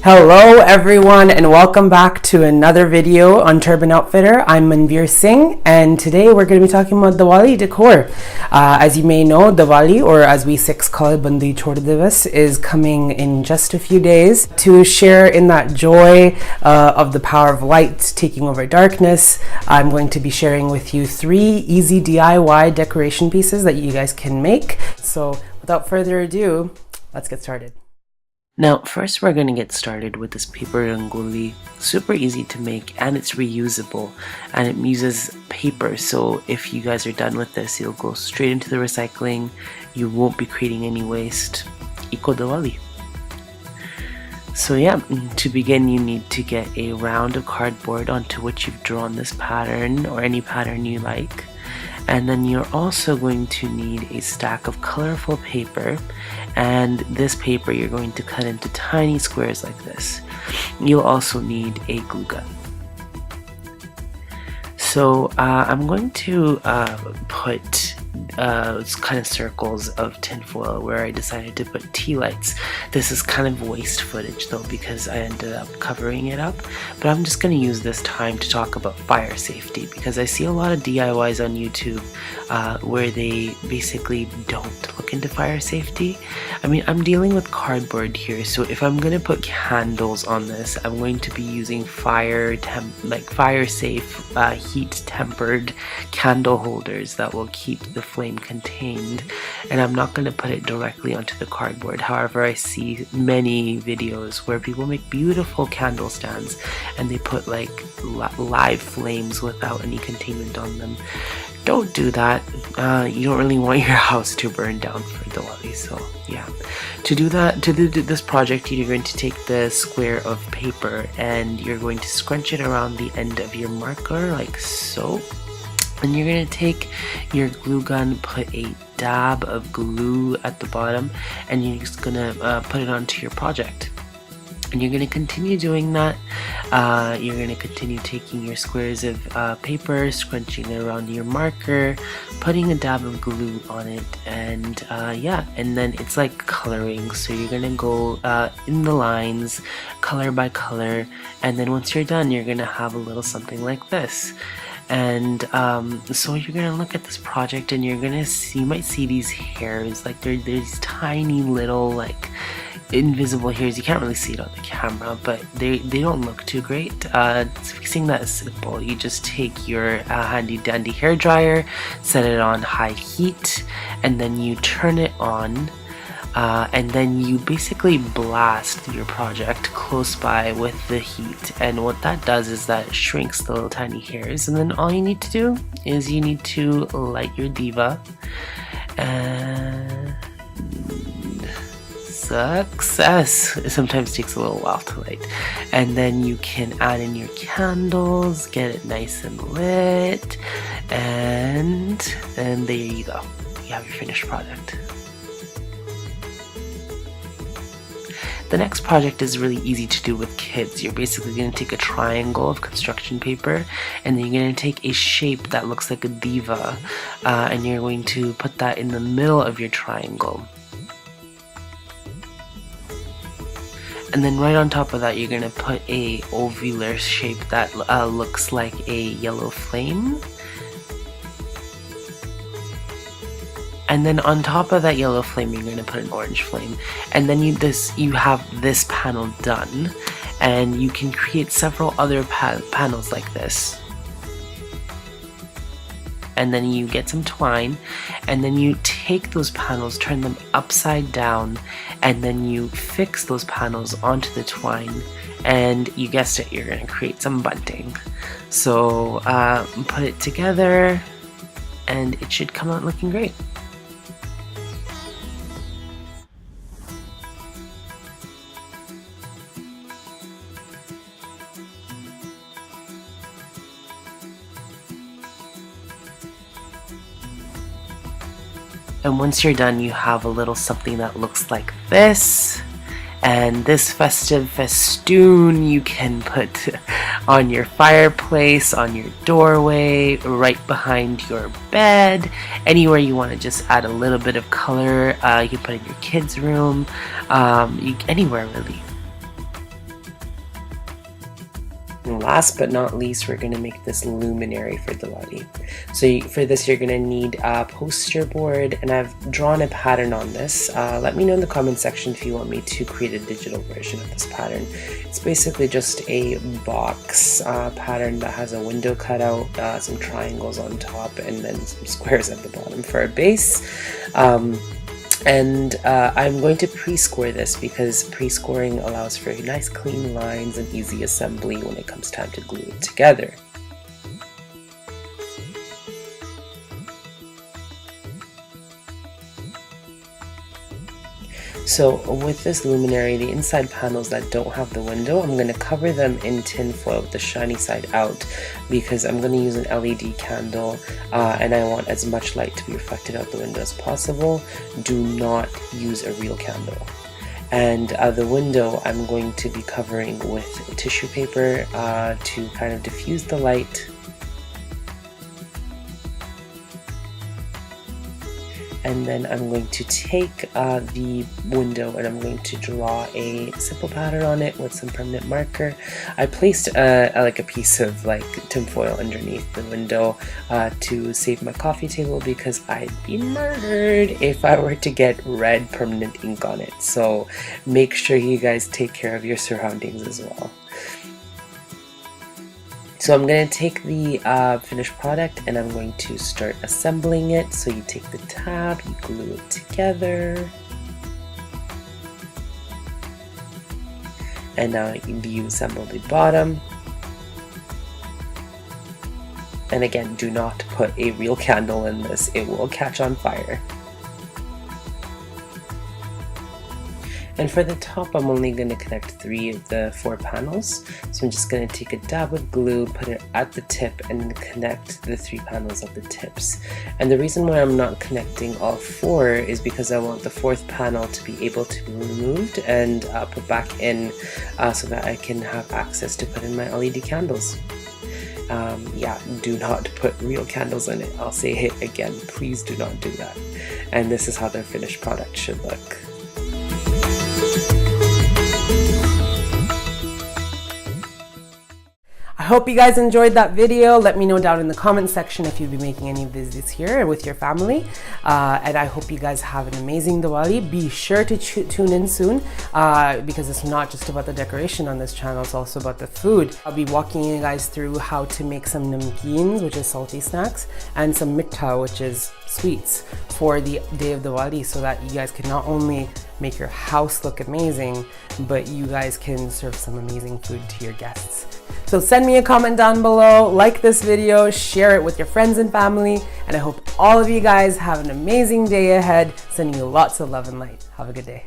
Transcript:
Hello everyone and welcome back to another video on Turban Outfitter. I'm Manveer Singh and today we're going to be talking about Diwali Decor. As you may know, Diwali, or as we Sikhs call it, Bandi, Chhor, Divas, is coming in just a few days. To share in that joy of the power of light taking over darkness, I'm going to be sharing with you 3 easy DIY decoration pieces that you guys can make. So without further ado, let's get started. Now, first we're going to get started with this paper rangoli. Super easy to make and it's reusable and it uses paper, so if you guys are done with this, you'll go straight into the recycling. You won't be creating any waste. Eco Diwali. So yeah, to begin you need to get a round of cardboard onto which you've drawn this pattern or any pattern you like. And then you're also going to need a stack of colorful paper, and this paper you're going to cut into tiny squares like this. You'll also need a glue gun. So I'm going to put kind of circles of tinfoil where I decided to put tea lights. This is kind of waste footage though because I ended up covering it up, but I'm just going to use this time to talk about fire safety because I see a lot of DIYs on YouTube where they basically don't look into fire safety. I mean, I'm dealing with cardboard here, so if I'm going to put candles on this, I'm going to be using fire safe heat tempered candle holders that will keep the flame contained, and I'm not going to put it directly onto the cardboard. However, I see many videos where people make beautiful candle stands and they put like live flames without any containment on them. Don't do that. You don't really want your house to burn down for Diwali. So yeah, to do this project, you're going to take the square of paper and you're going to scrunch it around the end of your marker like so. And you're going to take your glue gun, put a dab of glue at the bottom, and you're just going to put it onto your project. And you're going to continue doing that. You're going to continue taking your squares of paper, scrunching it around your marker, putting a dab of glue on it, and yeah, and then it's like coloring. So you're going to go in the lines, color by color, and then once you're done, you're going to have a little something like this. And so you're gonna look at this project and you're gonna see, you might see these hairs, like they're these tiny little like invisible hairs. You can't really see it on the camera, but they don't look too great. Fixing that is simple. You just take your handy dandy hair dryer, set it on high heat, and then you turn it on. And then you basically blast your project close by with the heat, and what that does is that it shrinks the little tiny hairs, and then all you need to do is you need to light your diva, and success! It sometimes takes a little while to light, and then you can add in your candles, get it nice and lit, and there you go. You have your finished product. The next project is really easy to do with kids. You're basically going to take a triangle of construction paper and then you're going to take a shape that looks like a diva and you're going to put that in the middle of your triangle. And then right on top of that you're going to put a ovular shape that looks like a yellow flame. And then on top of that yellow flame, you're going to put an orange flame. And then you have this panel done. And you can create several other panels like this. And then you get some twine. And then you take those panels, turn them upside down. And then you fix those panels onto the twine. And you guessed it, you're going to create some bunting. So put it together. And it should come out looking great. And once you're done, you have a little something that looks like this. And this festive festoon you can put on your fireplace, on your doorway, right behind your bed, anywhere you want to just add a little bit of color. You can put it in your kids' room, anywhere really. And last but not least, we're going to make this luminary for Diwali. So for this, you're going to need a poster board, and I've drawn a pattern on this. Let me know in the comment section if you want me to create a digital version of this pattern. It's basically just a box pattern that has a window cut out, some triangles on top, and then some squares at the bottom for a base. I'm going to pre-score this because pre-scoring allows for nice clean lines and easy assembly when it comes time to glue it together. So with this luminary, the inside panels that don't have the window, I'm going to cover them in tin foil with the shiny side out because I'm going to use an LED candle and I want as much light to be reflected out the window as possible. Do not use a real candle. And the window I'm going to be covering with tissue paper to kind of diffuse the light. And then I'm going to take the window and I'm going to draw a simple pattern on it with some permanent marker. I placed like a piece of like tinfoil underneath the window to save my coffee table because I'd be murdered if I were to get red permanent ink on it. So make sure you guys take care of your surroundings as well. So I'm going to take the finished product and I'm going to start assembling it. So you take the tab, you glue it together. And now you assemble the bottom. And again, do not put a real candle in this, it will catch on fire. And for the top, I'm only going to connect 3 of the 4 panels. So I'm just going to take a dab of glue, put it at the tip, and connect the 3 panels at the tips. And the reason why I'm not connecting all 4 is because I want the 4th panel to be able to be removed and put back in so that I can have access to put in my LED candles. Yeah, do not put real candles in it. I'll say it again, please do not do that. And this is how the finished product should look. I hope you guys enjoyed that video. Let me know down in the comment section if you'll be making any of these this year with your family. And I hope you guys have an amazing Diwali. Be sure to tune in soon because it's not just about the decoration on this channel, it's also about the food. I'll be walking you guys through how to make some namkeens, which is salty snacks, and some mitha, which is sweets, for the day of Diwali, so that you guys can not only make your house look amazing, but you guys can serve some amazing food to your guests. So send me a comment down below, like this video, share it with your friends and family, and I hope all of you guys have an amazing day ahead. Sending you lots of love and light. Have a good day.